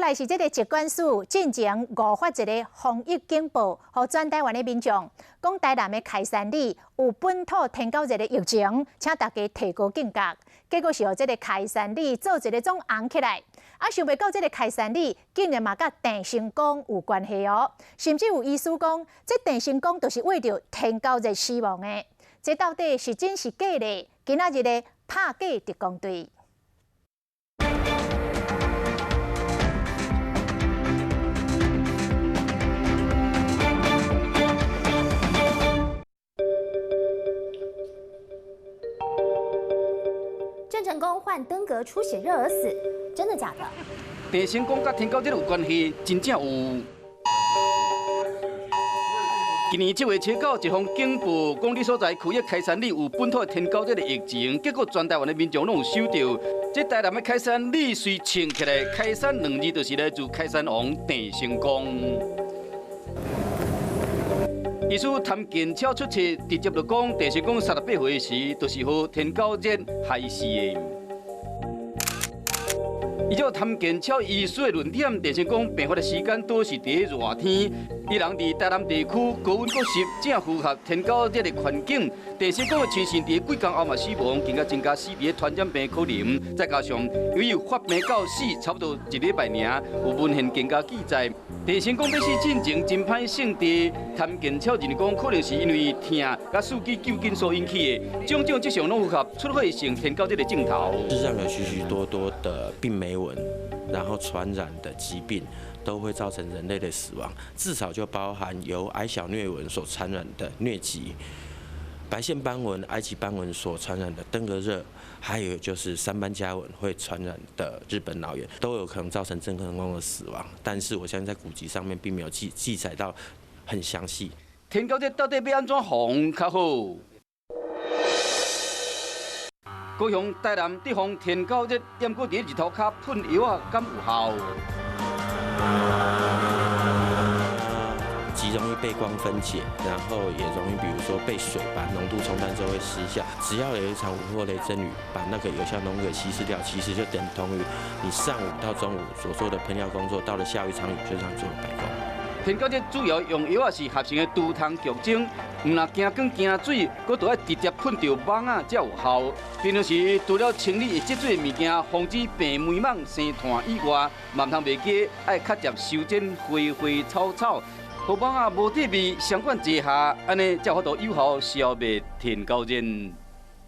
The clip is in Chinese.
来是这个疾管署进前误发一个防疫警报，予全台湾的民众，讲台南的开山里有本土天狗热的疫情，请大家提高警觉。结果是予这个开山里做一个种红起来，想袂到这个开山里竟然嘛甲郑成功有关系哦，甚至有医师讲，这郑成功就是为着天狗热死亡的。这到底是真是假呢？今仔日的拍假特工队。 郑成功患登革出血热而死，真的假的？郑成功甲天狗热有关系，真正有。今年7月7号，一封警报讲你所在区域开山里有本土的天狗热的疫情，结果全台湾的民众拢有收到。这台南的开山里虽称起来，开山2字就是来自开山王郑成功。 医师谭建超出册，直接就讲，郑成功38岁时，就是予天狗热害死的。依照谭建超医师的论点，郑成功病发的时间都是伫热天，伊人伫台南地区高温高湿，正符合天狗热的环境。郑成功的亲信伫几天后嘛死亡，更加增加死亡传染病可能。再加上由于发病到死差不多1礼拜尔，有文献更加记载。 郑成功要死进前真歹性质，谭建超认为讲可能是因为疼甲司机究竟所引起的，种种迹象拢符合出血性天狗热的镜头。事实上有许许多多的病媒蚊，然后传染的疾病都会造成人类的死亡，至少就包含由矮小疟蚊所传染的疟疾。 白线斑蚊、埃及斑蚊所传染的登革热，还有就是3斑家蚊会传染的日本脑炎，都有可能造成郑成功的死亡。但是我相信在古籍上面并没有记载到很详细。天狗热到底要安怎防较好？高雄、台南得防天狗热，验过伫日头骹喷药啊，敢有效？ 极容易被光分解，然后也容易，比如说被水把浓度冲淡之后会失效。只要有一场午后雷阵雨，把那个有效浓度给稀释掉，其实就等同于你上午到中午所做的喷药工作，到了下午一场雨就让做了白工。天狗热主要用药是合成的杜糖剧精，唔若惊光惊水，佮都要直接喷到网啊才有效。平常时除了清理会积水的物件，防止病媒虻生炭以外，嘛唔通袂记爱较接修剪花草草。 互网啊无地味，相关之下，安尼才有法度有效消灭天狗热。